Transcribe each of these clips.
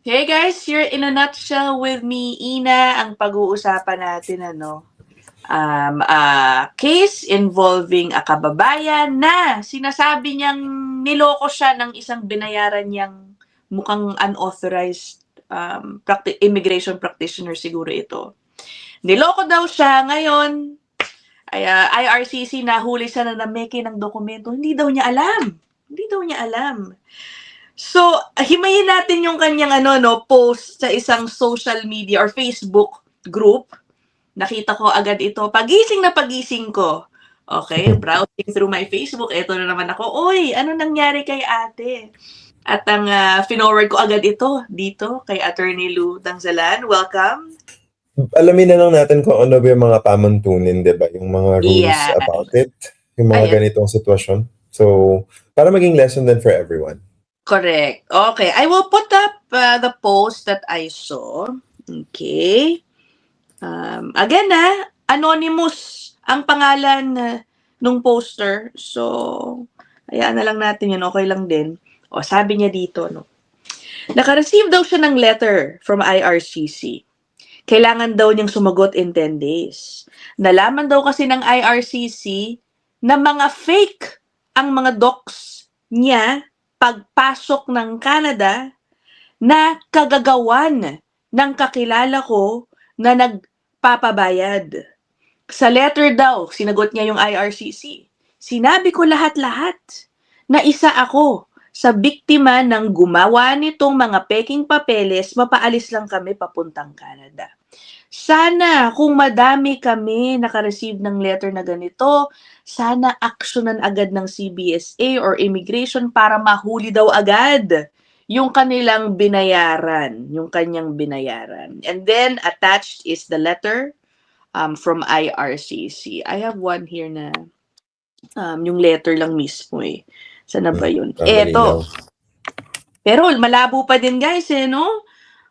Hey guys, here in a nutshell with me, Ina. Ang pag-uusapan natin, case involving a kababayan na sinasabi niyang niloko siya ng isang binayaran niyang mukhang unauthorized immigration practitioner siguro ito. Niloko daw siya ngayon. IRCC nahuli siya na nameke ng dokumento. Hindi daw niya alam. Hindi daw niya alam. So, himayin natin yung kanyang post sa isang social media or Facebook group. Nakita ko agad ito. Pagising na pagising ko. Okay, browsing through my Facebook. Ito na naman ako. Oy, ano nangyari kay ate? At ang finorward ko agad ito dito kay Attorney Lou Tangzalan. Welcome. Alamin na lang natin kung ano ba yung mga pamantunin, di ba? Yung mga rules about it. Yung mga ganitong sitwasyon. So, para maging lesson din for everyone. Correct. Okay. I will put up the post that I saw. Okay. Again, anonymous ang pangalan nung poster. So, hayaan na lang natin yun. Okay lang din. O, sabi niya dito, no? Naka-receive daw siya ng letter from IRCC. Kailangan daw niyang sumagot in 10 days. Nalaman daw kasi ng IRCC na mga fake ang mga docs niya pagpasok ng Canada na kagagawan ng kakilala ko na nagpapabayad. Sa letter daw, sinagot niya yung IRCC. Sinabi ko lahat-lahat na isa ako sa biktima ng gumawa nitong mga peking papeles, mapaalis lang kami papuntang Canada. Sana kung madami kami naka-receive ng letter na ganito, sana aksyonan agad ng CBSA or immigration para mahuli daw agad yung kanilang binayaran, yung kanyang binayaran. And then attached is the letter from IRCC. I have one here na yung letter lang mismo eh. Sana ba yun? Eto. Pero malabo pa din guys no?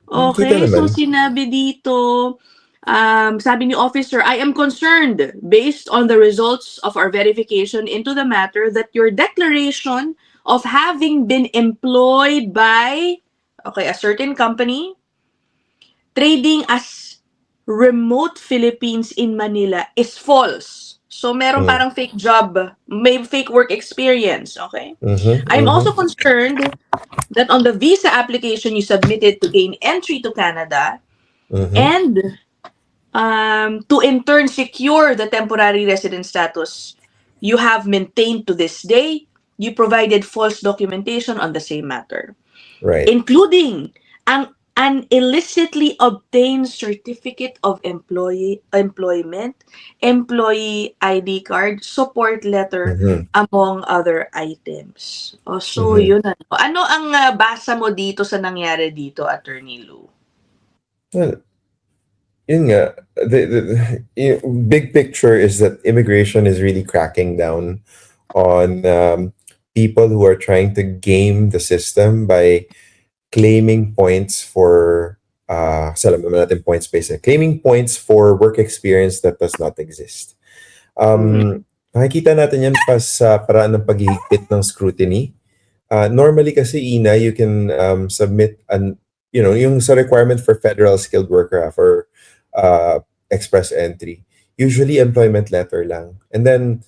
Okay, so sinabi dito, sabi ni officer, I am concerned based on the results of our verification into the matter that your declaration of having been employed by a certain company trading as Remote Philippines in Manila is false. So meron parang fake job, may fake work experience, okay? I'm also concerned that on the visa application you submitted to gain entry to Canada and to in turn secure the temporary resident status you have maintained to this day, you provided false documentation on the same matter. Right. Including an illicitly obtained certificate of employment, employee ID card, support letter, among other items. So yun ano. Ano ang basa mo dito sa nangyari dito, Attorney Lou? Well, yun nga, the big picture is that immigration is really cracking down on people who are trying to game the system by claiming points for claiming points for work experience that does not exist. Nakikita natin yan pa sa paraan ng paghihigpit ng scrutiny. Normally kasi, Ina, you can submit yung sa requirement for federal skilled worker for express entry. Usually employment letter lang. And then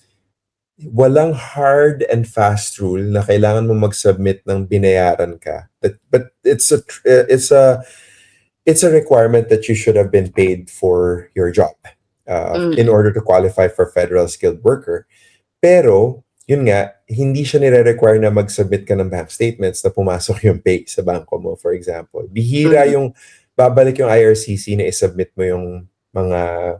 walang hard and fast rule na kailangan mo mag-submit ng binayaran ka. But it's a requirement that you should have been paid for your job in order to qualify for federal skilled worker. Pero yun nga, hindi siya nire-require na mag-submit ka ng bank statements na pumasok yung pay sa banko mo, for example. Bihira yung babalik yung IRCC na i-submit mo yung mga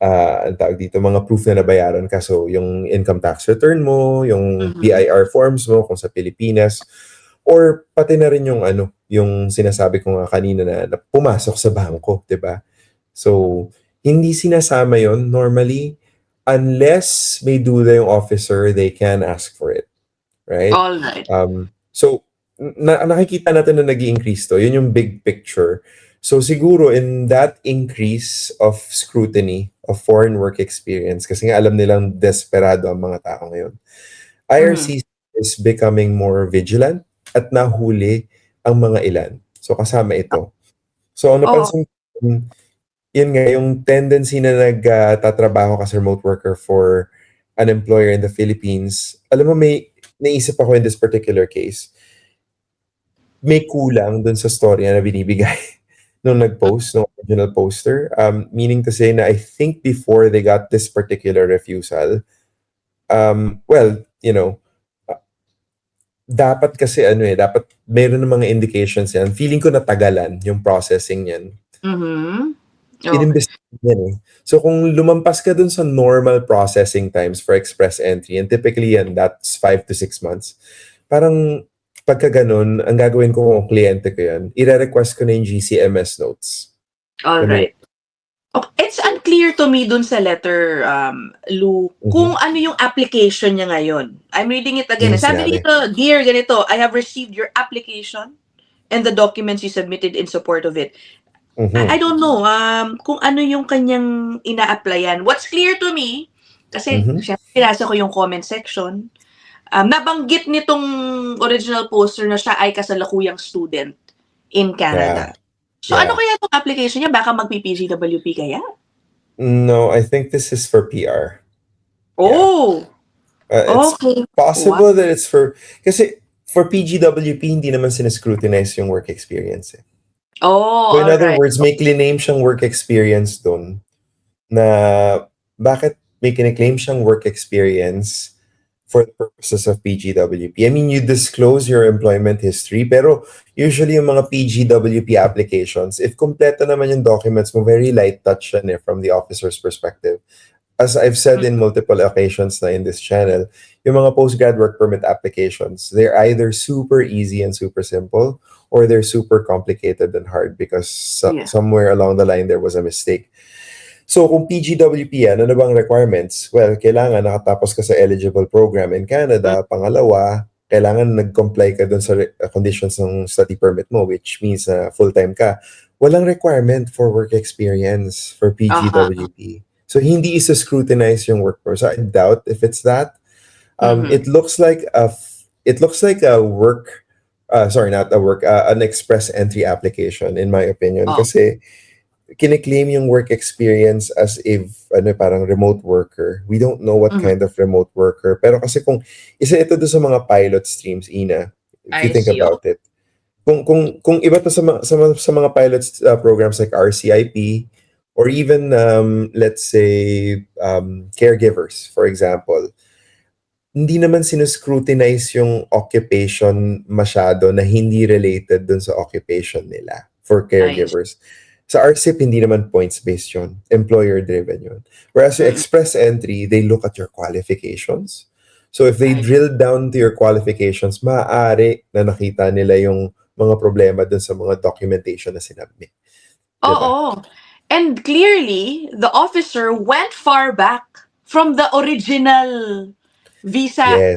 mga proof na nabayaran ka. So, yung income tax return mo, yung BIR forms mo kung sa Pilipinas, or pati na rin yung yung sinasabi ko nga kanina na pumasok sa bangko, 'di ba? So, hindi sinasama yon normally unless may duda yung officer, they can ask for it. Right? All right. So, nakikita natin na nag-i-increase to. Yun yung big picture. So siguro in that increase of scrutiny of foreign work experience, kasi nga alam nilang desperado ang mga tao ngayon, IRCC is becoming more vigilant at nahuli ang mga ilan. So kasama ito. So ang Oo. napansin ko, yun nga, yung tendency na nagtatrabaho ka as a remote worker for an employer in the Philippines, alam mo, may naisip ako in this particular case, may kulang dun sa storya na binibigay nung nag-post, nung original poster. Meaning to say na I think before they got this particular refusal, well, you know, dapat kasi dapat meron ng mga indications yan. Feeling ko natagalan yung processing yan. Mhm. Okay. Inimbestigahan yan eh. So kung lumampas ka dun sa normal processing times for express entry, and typically yan, that's 5 to 6 months, parang pagka ganun, ang gagawin ko kung kliyente ko yan, i-request ko na yung GCMS notes. All Alam mo right. Okay. It's unclear to me dun sa letter, Lou, kung ano yung application niya ngayon. I'm reading it again. Yung Sabi sinabi. dito, dear, ganito, I have received your application and the documents you submitted in support of it. I don't know kung ano yung kanyang ina-applyan. What's clear to me, kasi syempre pinasa ko yung comment section, nabanggit nitong original poster na siya ay kasalukuyang student in Canada. So ano kaya itong application niya? Baka magpi-PGWP kaya? No, I think this is for PR. Oh! It's Okay. possible that it's for, kasi for PGWP, hindi naman sinescrutinize yung work experience eh. Oh, So in other alright. words, may claim siyang work experience dun na bakit may kine-claim siyang work experience for the purposes of PGWP. I mean, you disclose your employment history, pero usually yung mga PGWP applications, if kompleto naman yung documents mo, very light touch yan from the officer's perspective. As I've said in multiple occasions na in this channel, yung mga postgrad work permit applications, they're either super easy and super simple, or they're super complicated and hard because somewhere along the line there was a mistake. So kung PGWP yan, ano bang requirements? Well, kailangan nakatapos ka sa eligible program in Canada. Pangalawa, kailangan nag-comply ka dun sa conditions ng study permit mo, which means na full-time ka. Walang requirement for work experience for PGWP. So hindi isa-scrutinize yung work permit. So I doubt if it's that. It looks like a work, sorry, not a work, an express entry application in my opinion. Kasi kine-claim yung work experience as if parang remote worker. We don't know what kind of remote worker. Pero kasi kung isa ito doon sa mga pilot streams, Ina, if you think about it. Kung iba to sa mga pilot programs like RCIP or even let's say caregivers, for example, hindi naman sinuscrutinize yung occupation masyado na hindi related dun sa occupation nila for caregivers. Sa RCIP, hindi naman points-based yun. Employer-driven yun. Whereas yung express entry, they look at your qualifications. So if they drill down to your qualifications, maaari na nakita nila yung mga problema dun sa mga documentation na sinabit. Oo. And clearly, the officer went far back from the original visa,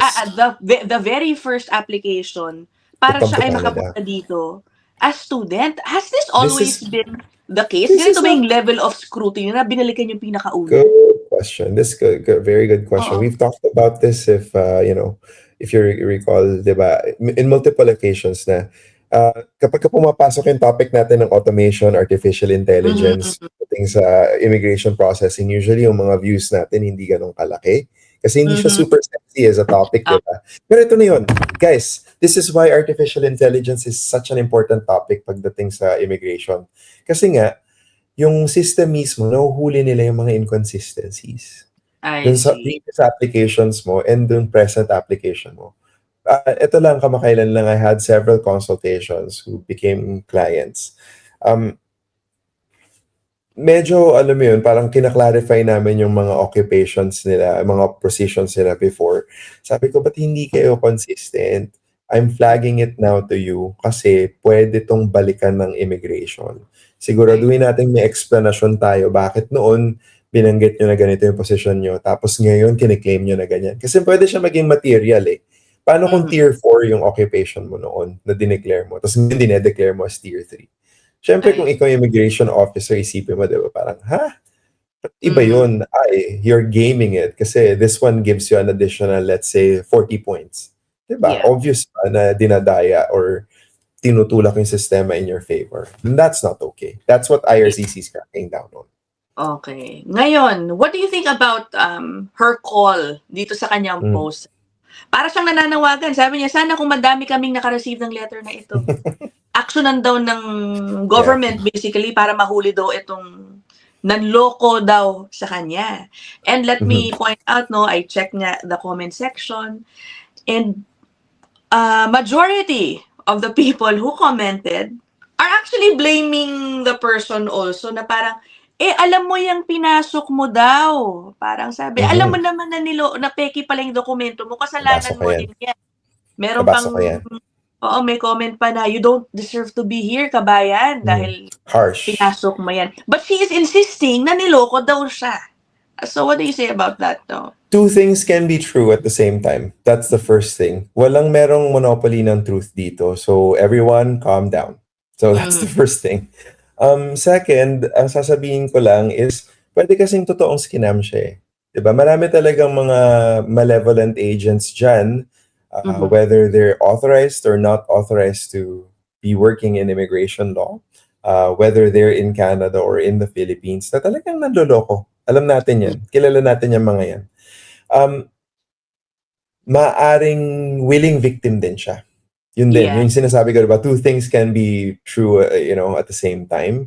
the very first application para siya ay makapunta dito as student. Has this always been the case? Ganito ba yung level of scrutiny na binalikan yung pinakauna? Good question. Very good question. We've talked about this if you recall, diba, in multiple occasions na kapag pumapasok yung topic natin ng automation, artificial intelligence, pagdating sa immigration processing, usually yung mga views natin hindi ganun kalaki. Kasi hindi siya super sexy as a topic, diba? Pero ito na yun. Guys, this is why artificial intelligence is such an important topic pagdating sa immigration. Kasi nga, yung system mismo, nahuhuli nila yung mga inconsistencies. Dun sa previous applications mo and dun present application mo. Ito lang, kamakailan lang, I had several consultations who became clients. Medyo, alam mo yun, parang kinaklarify namin yung mga occupations nila, mga positions nila before. Sabi ko, ba't hindi kayo consistent? I'm flagging it now to you kasi pwede tong balikan ng immigration. Siguraduhin natin may explanation tayo bakit noon binanggit nyo na ganito yung position nyo tapos ngayon kiniklaim nyo na ganyan. Kasi pwede siya maging material eh. Paano kung tier 4 yung occupation mo noon na dineclare mo tapos hindi dinedeclare mo as tier 3? Siyempre, kung ikaw yung immigration officer, isipin mo, diba, parang, iba yun. You're gaming it. Kasi this one gives you an additional, let's say, 40 points. Diba? Obvious pa na dinadaya or tinutulak yung sistema in your favor. And that's not okay. That's what IRCC is cracking down on. Okay. Ngayon, what do you think about her call dito sa kanyang post? Para siyang nananawagan. Sabi niya, sana kung madami kaming nakareceive ng letter na ito. Actionan daw ng government basically para mahuli daw itong nanloko daw sa kanya. And let me point out, no, I checked nga the comment section, and majority of the people who commented are actually blaming the person also, na parang, alam mo yung pinasok mo daw. Parang sabi, alam mo naman na peki pala yung dokumento mo, kasalanan mo din yan. Meron pang, may comment pa na, you don't deserve to be here, kabayan, dahil harsh. Pinasok mo yan. But she is insisting na niloko daw siya. So what do you say about that, no? Two things can be true at the same time. That's the first thing. Walang merong monopoly ng truth dito. So everyone, calm down. So that's the first thing. Second, ang sasabihin ko lang is, pwede kasing totoong scam siya eh. Diba? Marami talagang mga malevolent agents dyan, whether they're authorized or not authorized to be working in immigration law, whether they're in Canada or in the Philippines, na talagang nanloloko. Alam natin yan. Kilala natin yung mga yan. Maaring willing victim din siya. Yun din. Yung sinasabi ko, diba? Two things can be true, at the same time.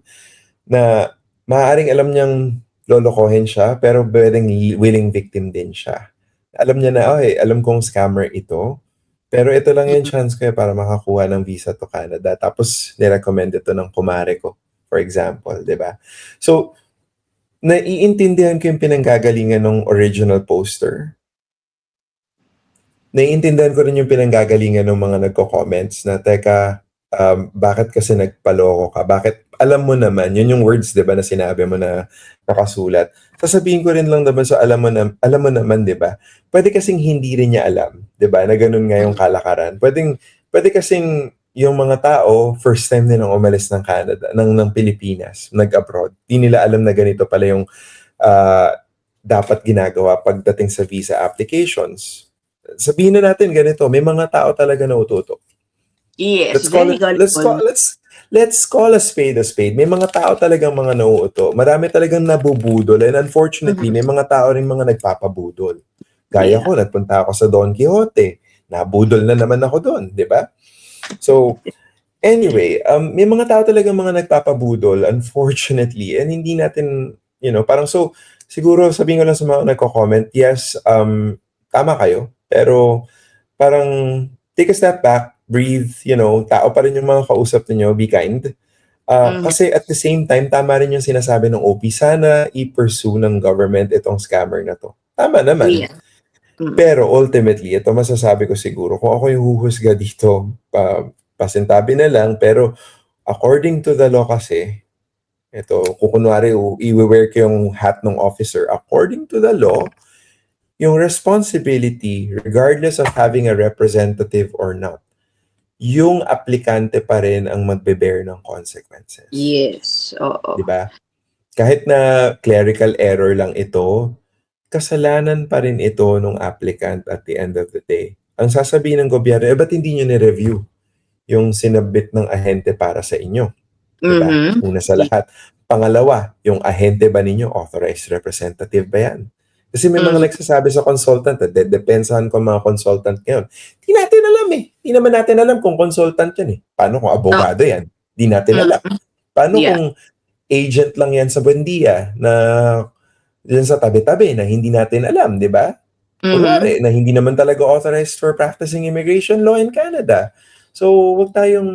Na maaring alam niyang lolokohin siya, pero pwedeng willing victim din siya. Alam niya na, alam kong scammer ito, pero ito lang yung chance ko para makakuha ng visa to Canada. Tapos, nirecommend ito ng kumare ko, for example, diba? So, naiintindihan ko yung pinanggagalingan ng original poster. Naiintindihan ko rin yung pinanggagalingan ng mga nagko-comments na, teka, bakit kasi nagpaloko ka? Bakit? Alam mo naman, yun yung words, diba, na sinabi mo na nakasulat. Sasabihin ko rin lang naman, so alam mo naman, diba? Pwede kasing hindi rin niya alam, diba, na ganun nga yung kalakaran. Pwede kasing yung mga tao, first time nilang umalis ng Canada, ng Pilipinas, nag-abroad. Di nila alam na ganito pala yung dapat ginagawa pagdating sa visa applications. Sabihin na natin ganito, may mga tao talaga na ututo. Yes, let's call a spade a spade. May mga tao talagang mga nauuto. Marami talagang nabubudol. And unfortunately, may mga tao rin mga nagpapabudol. Gaya ko, nagpunta ako sa Don Quixote. Nabudol na naman ako doon, di ba? So, anyway, may mga tao talagang mga nagpapabudol, unfortunately. And hindi natin, parang so, siguro sabihin ko lang sa mga nagko-comment, yes, tama kayo. Pero parang take a step back, breathe, tao pa rin yung mga kausap niyo, be kind. Kasi at the same time, tama rin yung sinasabi ng OP, sana i-pursue ng government itong scammer na to. Tama naman. Yeah. Pero ultimately, ito masasabi ko siguro, kung ako yung huhusga dito, pasintabi na lang, pero according to the law kasi, ito, kung kunwari, i-wear ko yung hat ng officer, according to the law, yung responsibility, regardless of having a representative or not, yung aplikante pa rin ang magbe-bear ng consequences. Yes, oo. Diba? Kahit na clerical error lang ito, kasalanan pa rin ito nung applicant at the end of the day. Ang sasabihin ng gobyerno, ba't hindi nyo ni-review yung sinabit ng ahente para sa inyo? Diba? Una sa lahat. Pangalawa, yung ahente ba ninyo authorized representative ba yan? Kasi may mga nagsasabi sa consultant, depensahan ko mga consultant ngayon. Di natin alam eh. Di naman natin alam kung consultant yan eh. Paano kung abogado yan? Di natin alam. Paano kung agent lang yan sa Buendia na dyan sa tabi-tabi na hindi natin alam, di ba? Kunwari, na hindi naman talaga authorized for practicing immigration law in Canada. So, wag tayong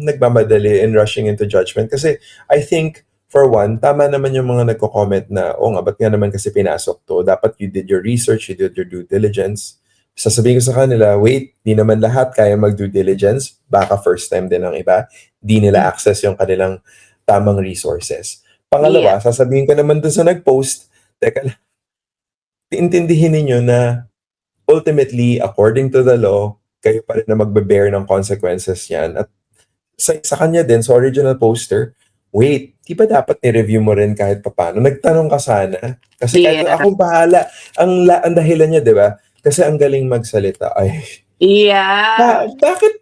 nagmamadali and rushing into judgment. Kasi I think, for one, tama naman yung mga nagko-comment na, ba't nga naman kasi pinasok to? Dapat you did your research, you did your due diligence. Sasabihin ko sa kanila, wait, di naman lahat kaya mag-due diligence. Baka first time din ng iba. Di nila access yung kanilang tamang resources. Pangalawa, sasabihin ko naman dun sa nag-post, teka lang, intindihin ninyo na ultimately, according to the law, kayo pa rin na magbe-bear ng consequences yan. At sa kanya din, sa original poster, wait, di ba dapat ni-review mo rin kahit paano? Nagtanong ka sana. Kasi kahit akong bahala, ang dahilan niya, di ba? Kasi ang galing magsalita. Ay, Yeah.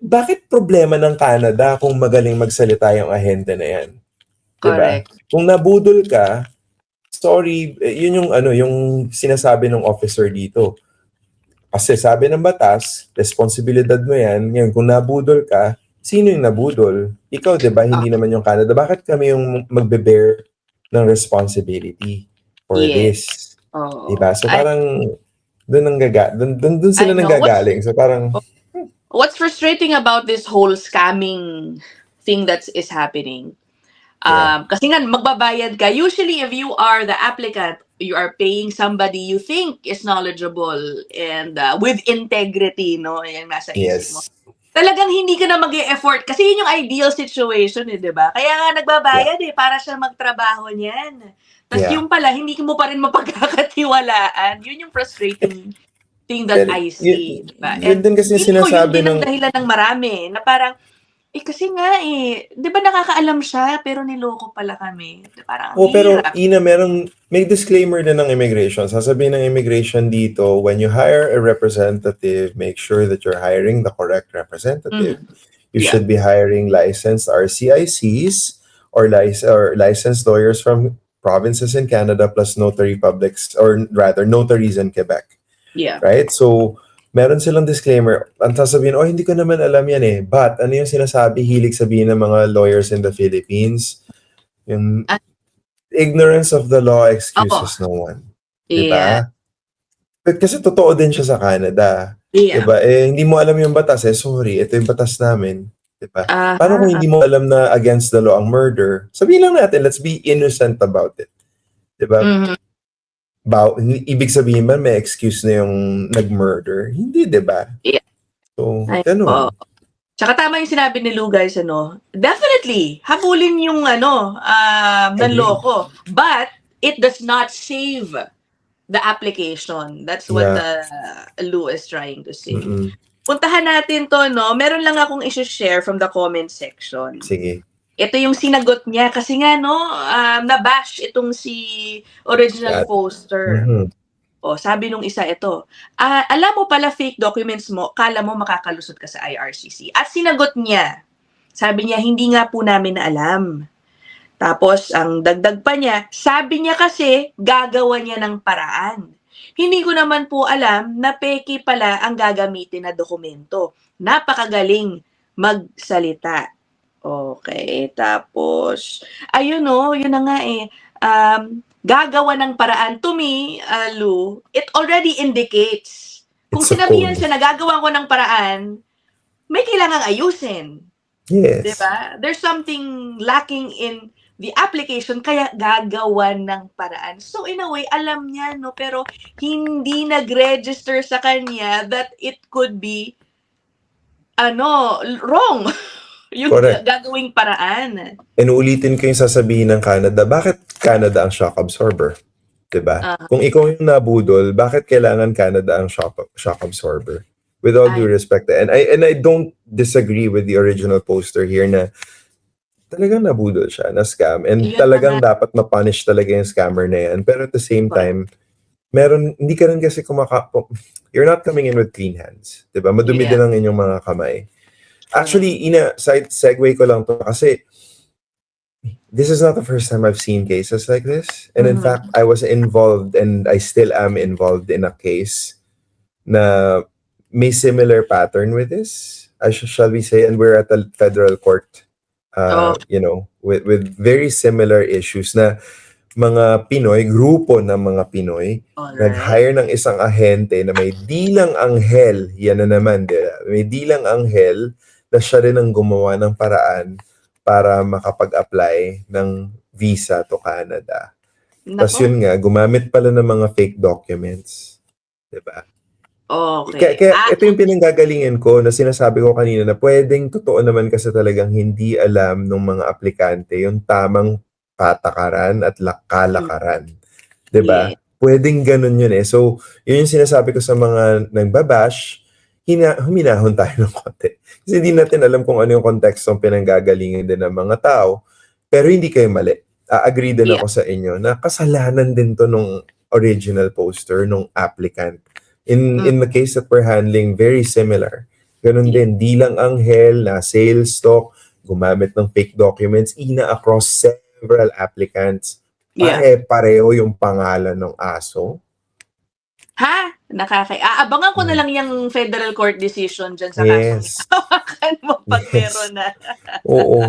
Bakit problema ng Canada kung magaling magsalita yung ahente na yan? 'Di ba? Correct. Kung nabudol ka, sorry, yun yung yung sinasabi ng officer dito. Kasi sabi ng batas, responsibilidad mo yan. Ngayon, kung nabudol ka, sino yung nabudol? Ikaw, 'di ba? Hindi naman yung Canada. Bakit kami yung magbe-bear ng responsibility for Yes. this? Oo. 'Di ba? So parang doon I sila know. nanggagaling. So parang What's frustrating about this whole scamming thing that is happening? yeah. Kasi nga magbabayad ka. Usually, if you are the applicant, you are paying somebody you think is knowledgeable and with integrity, no? Yan nasa isip mo. Yes. Talagang hindi ka na mag-e-effort kasi yun yung ideal situation, eh, 'di ba? Kaya nga nagbabayad para siya magtrabaho niyan. Tapos Yeah. yung pala, hindi mo pa rin mapagkakatiwalaan. Yun yung frustrating thing that Pero I see, 'di ba? yun And din kasi feeling ko yun sinasabi din ang ng dahilan ng marami na parang kasi nga, 'di ba nakakaalam siya pero niloko pala kami. Parang ang pero hirap. Ina, may disclaimer din ng immigration. Sasabihin ng immigration dito, when you hire a representative, make sure that you're hiring the correct representative. You Yeah. should be hiring licensed RCICs or licensed lawyers from provinces in Canada plus notary publics, or rather notaries in Quebec. Yeah. Right? So, meron silang disclaimer. Ang sasabihin, hindi ko naman alam yan eh. But, ano yung sinasabi, hilig sabihin ng mga lawyers in the Philippines? Yung ignorance of the law excuses no one. Yeah. Diba? But kasi totoo din siya sa Canada. Yeah. Diba? Hindi mo alam yung batas sorry, ito yung batas namin. Diba? Aha. Paano kung hindi mo alam na against the law ang murder? Sabihin lang natin, let's be innocent about it. Diba? Mhm. Ibig sabihin ba may excuse na yung nag-murder? Hindi, diba? Yeah. So, Ay, ganun. Tsaka tama yung sinabi ni Lou, guys, definitely, habulin yung nanloko. But, it does not save the application. That's what Lou is trying to say. Mm-mm. Puntahan natin to, no? Meron lang akong i-share from the comment section. Sige. Ito yung sinagot niya. Kasi nga, no, nabash itong si original poster. Mhm. Sabi nung isa ito, alam mo pala fake documents mo, kala mo makakalusot ka sa IRCC. At sinagot niya, sabi niya, hindi nga po namin alam. Tapos, ang dagdag pa niya, sabi niya kasi, gagawa niya ng paraan. Hindi ko naman po alam na peke pala ang gagamitin na dokumento. Napakagaling magsalita. Okay, tapos, ayun yun na nga gagawa ng paraan. To me, Lou, it already indicates. Kung sinabihan siya na gagawa ko ng paraan, may kailangang ayusin. Yes. Diba? There's something lacking in the application, kaya gagawa ng paraan. So, in a way, alam niya, no? Pero, hindi nag-register sa kanya that it could be, wrong. Yung gagawing paraan. And ulitin ko yung sasabihin ng Canada, bakit Canada ang shock absorber? Diba? Kung ikaw yung nabudol, bakit kailangan Canada ang shock absorber? With all due respect. And I don't disagree with the original poster here na talagang nabudol siya, na scam. And talagang dapat ma-punish talaga yung scammer na yan. Pero at the same time, hindi ka rin kasi you're not coming in with clean hands. Diba? Madumi din ang inyong mga kamay. Actually, segue ko lang to kasi this is not the first time I've seen cases like this. And in fact, I was involved and I still am involved in a case na may similar pattern with this, shall we say, and we're at the federal court, with very similar issues na mga Pinoy, grupo ng mga Pinoy, nag-hire ng isang ahente na may dilang anghel, yan na naman, may dilang anghel, na siya rin ang gumawa ng paraan para makapag-apply ng visa to Canada. Tapos yun nga, gumamit pala ng mga fake documents. Diba? Okay. Kaya ito yung pinanggagalingin ko na sinasabi ko kanina na pwedeng totoo naman kasi talagang hindi alam ng mga aplikante yung tamang patakaran at kalakaran. Diba? Pwedeng ganun yun So, yun yung sinasabi ko sa mga nagbabash, huminahon tayo ng konti. Kasi hindi natin alam kung ano yung konteksto ang pinanggagalingin din ng mga tao. Pero hindi kayo mali. Agree din ako sa inyo na kasalanan din to nung original poster, nung applicant. In the case that we're handling, very similar. Ganun Yeah. din, di lang Anghel na sales stock, gumamit ng fake documents, across several applicants. Yeah. Pare-pareho yung pangalan ng aso. Ha? Aabangan ko na lang yung federal court decision dyan sa kasong Yes. hawakan mo pag Yes. meron na. Oo.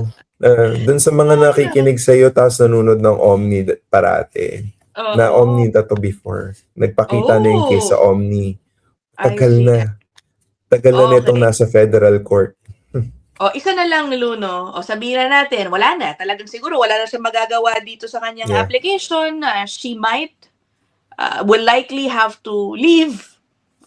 Dun sa mga nakikinig sa'yo tapos nanonood ng Omni parate. Na Oo. Omni na to before. Nagpakita na yung case sa Omni. Tagal I see. na. Tagal na Okay. nitong nasa federal court. Isa na lang, Luno. Sabihin na natin, wala na. Talagang siguro wala na siyang magagawa dito sa kanyang Yeah. application. She will likely have to leave.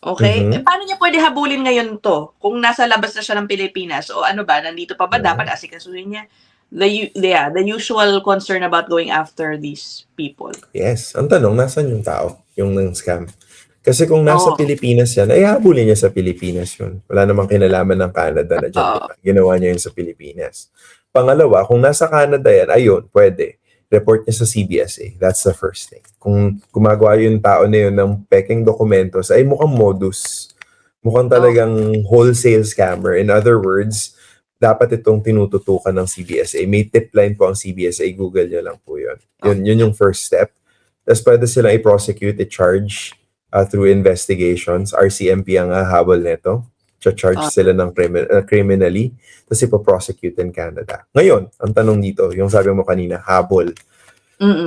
Okay? Mhm. Paano niya pwede habulin ngayon to? Kung nasa labas na siya ng Pilipinas o ano ba, nandito pa ba Yeah. dapat asikasuhin niya? The usual concern about going after these people. Yes. Ang tanong, nasan yung tao? Yung nang scam? Kasi kung nasa Oo. Pilipinas yan, ay habulin niya sa Pilipinas yun. Wala namang kinalaman ng Canada na dyan. Oo. Diba? Ginawa niya yun sa Pilipinas. Pangalawa, kung nasa Canada yan, ayun, pwede. Report niya sa CBSA. That's the first thing. Kung gumagawa yung tao na yun ng peking dokumentos, ay mukhang modus. Mukhang talagang wholesale scammer. In other words, dapat itong tinututukan ng CBSA. May tip line po ang CBSA. Google nyo lang po yun. Yun yung first step. Tapos pwede silang i-prosecute, i-charge through investigations. RCMP ang habol nito. Charge sila ng criminally. Tapos ipoprosecute in Canada. Ngayon, ang tanong dito, yung sabi mo kanina, habol.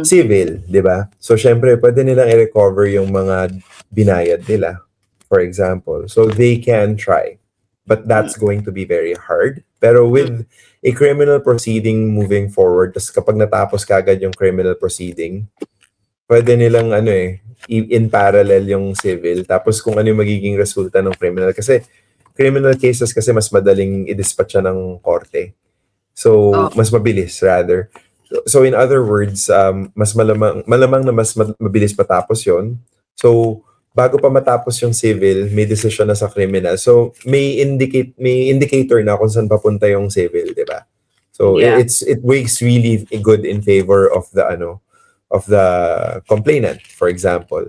Civil, di ba? So, syempre, pwede nilang i-recover yung mga binayad nila, for example. So, they can try. But that's going to be very hard. Pero with a criminal proceeding moving forward, tapos kapag natapos kagad yung criminal proceeding, pwede nilang in parallel yung civil. Tapos kung ano yung magiging resulta ng criminal. Kasi criminal cases kasi mas madaling i-dispatch ng korte. So, mas mabilis rather. So in other words, mas malamang na mas mabilis matapos yon. So, bago pa matapos yung civil, may decision na sa criminal. So, may indicator na kung saan papunta yung civil, di ba? So, it weighs really good in favor of the complainant, for example.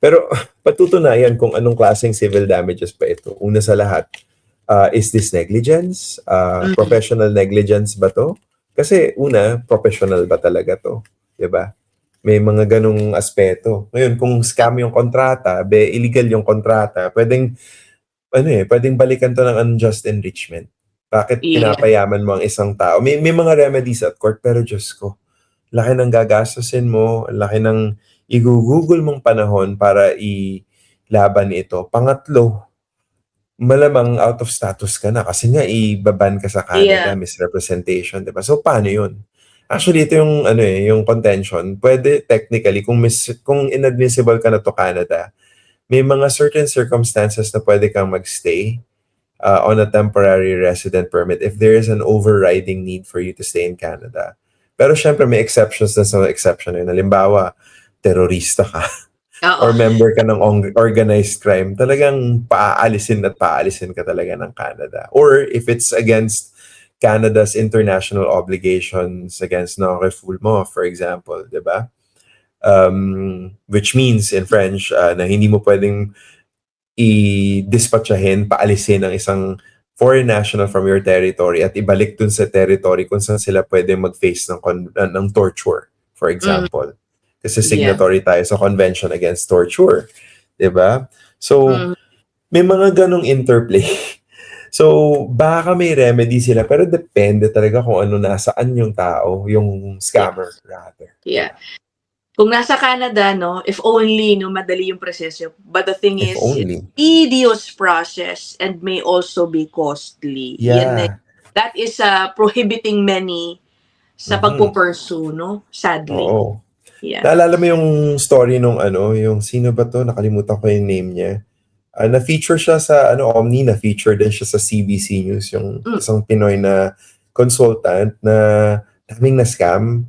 Pero patutunayan kung anong klaseng civil damages pa ito. Una sa lahat, is this negligence? Professional negligence ba to? Kasi una, professional ba talaga to? Diba? May mga ganong aspeto. Ngayon, kung scam yung kontrata, illegal yung kontrata, pwedeng balikan to ng unjust enrichment. Bakit pinapayaman mo ang isang tao? May mga remedies at court, pero Diyos ko, laki ng gagastusin mo, laki ng i-google mong panahon para ilaban ito. Pangatlo, malamang out of status ka na kasi nga ibaban ka sa Canada, misrepresentation, diba? So, paano yun? Actually, ito yung, yung contention. Pwede technically, kung inadmissible ka na to Canada, may mga certain circumstances na pwede kang magstay on a temporary resident permit if there is an overriding need for you to stay in Canada. Pero syempre may exceptions na sa exception. Halimbawa, terorista ka or member ka ng organized crime, talagang paalisin ka talaga ng Canada. Or if it's against Canada's international obligations against non-refoulement mo, for example, di ba? Which means in French na hindi mo pwedeng i-dispatchahin, paalisin ang isang foreign national from your territory at ibalik dun sa territory kung saan sila pwedeng mag-face ng torture, for example. Kasi signatory tayo sa Convention Against Torture. Diba? So, may mga ganong interplay. So, baka may remedy sila, pero depende talaga kung ano nasaan yung tao, yung scammer, rather. Yeah. Kung nasa Canada, if only, madali yung proseso. But the thing is, it's tedious process and may also be costly. Yeah. That is prohibiting many sa pagpupursue, sadly. Oo. Yeah. Naalala mo yung story nung yung sino ba to? Nakalimutan ko yung name niya. Na-feature siya sa Omni, na-feature din siya sa CBC News, yung isang Pinoy na consultant na daming na-scam.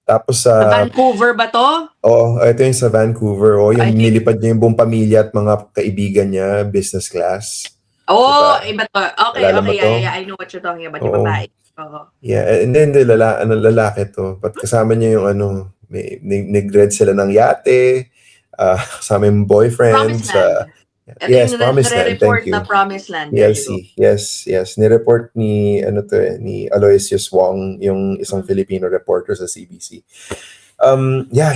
Tapos sa Vancouver ba to? Ito yung sa Vancouver. Yung nilipad niya yung buong pamilya at mga kaibigan niya, business class. Iba to. Okay, Yeah, I know what you're talking about. Yung babae. Yeah, and then lalaki to. Pat kasama niya yung nag-rent sila ng yate, kasama yung boyfriend. Ito Yes, yung Promised Land. report Thank you. na Promised Land. There you go. PLC. Yes. Nireport ni ni Aloysius Wong, yung isang Filipino reporter sa CBC. Yeah,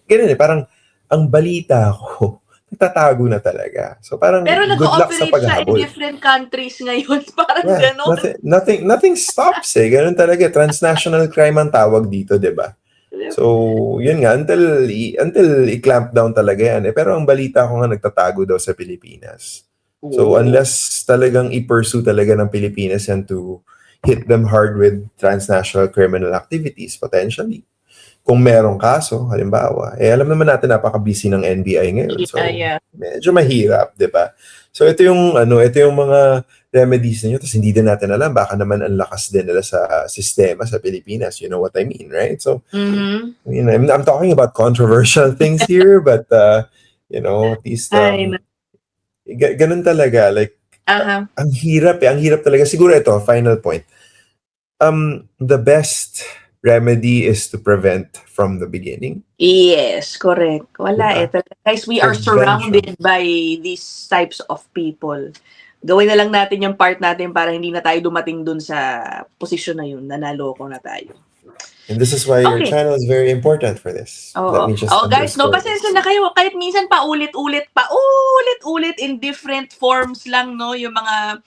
ganun parang ang balita ko, nagtatago na talaga. So parang Pero good luck sa nag-ooperate siya in paghahabol. different countries ngayon. Parang Yeah, gano'n. nothing stops eh. Ganun talaga. Transnational crime ang tawag dito, di ba? So, yun nga, until i-clamp down talaga yan. Pero ang balita ko nga, nagtatago daw sa Pilipinas. So, unless talagang i-pursue talaga ng Pilipinas yan to hit them hard with transnational criminal activities, potentially. Kung merong kaso, halimbawa, alam naman natin napaka-busy ng NBI ngayon. So, medyo mahirap, di ba? So, ito yung mga remedies ninyo, tapos hindi din natin alam, baka naman ang lakas din nila sa sistema sa Pilipinas. You know what I mean, right? So, I'm talking about controversial things here, but, at least, ganun talaga, like, ang hirap talaga. Siguro ito, final point. The best remedy is to prevent from the beginning. Yes, correct. Wala Diba? Guys, we are surrounded by these types of people. Gawin na lang natin yung part natin para hindi na tayo dumating dun sa posisyon na yun, nanaloko na tayo. And this is why your channel is very important for this. Let me just guys, pasensya na kayo. Kahit minsan paulit-ulit in different forms lang, no? Yung mga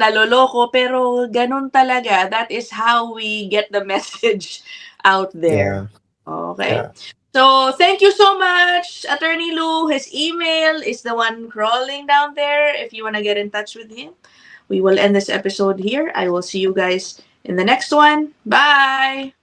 naloloko. Pero ganun talaga. That is how we get the message out there. Yeah. Okay? Yeah. So, thank you so much, Attorney Lou. His email is the one crawling down there if you want to get in touch with him. We will end this episode here. I will see you guys in the next one. Bye!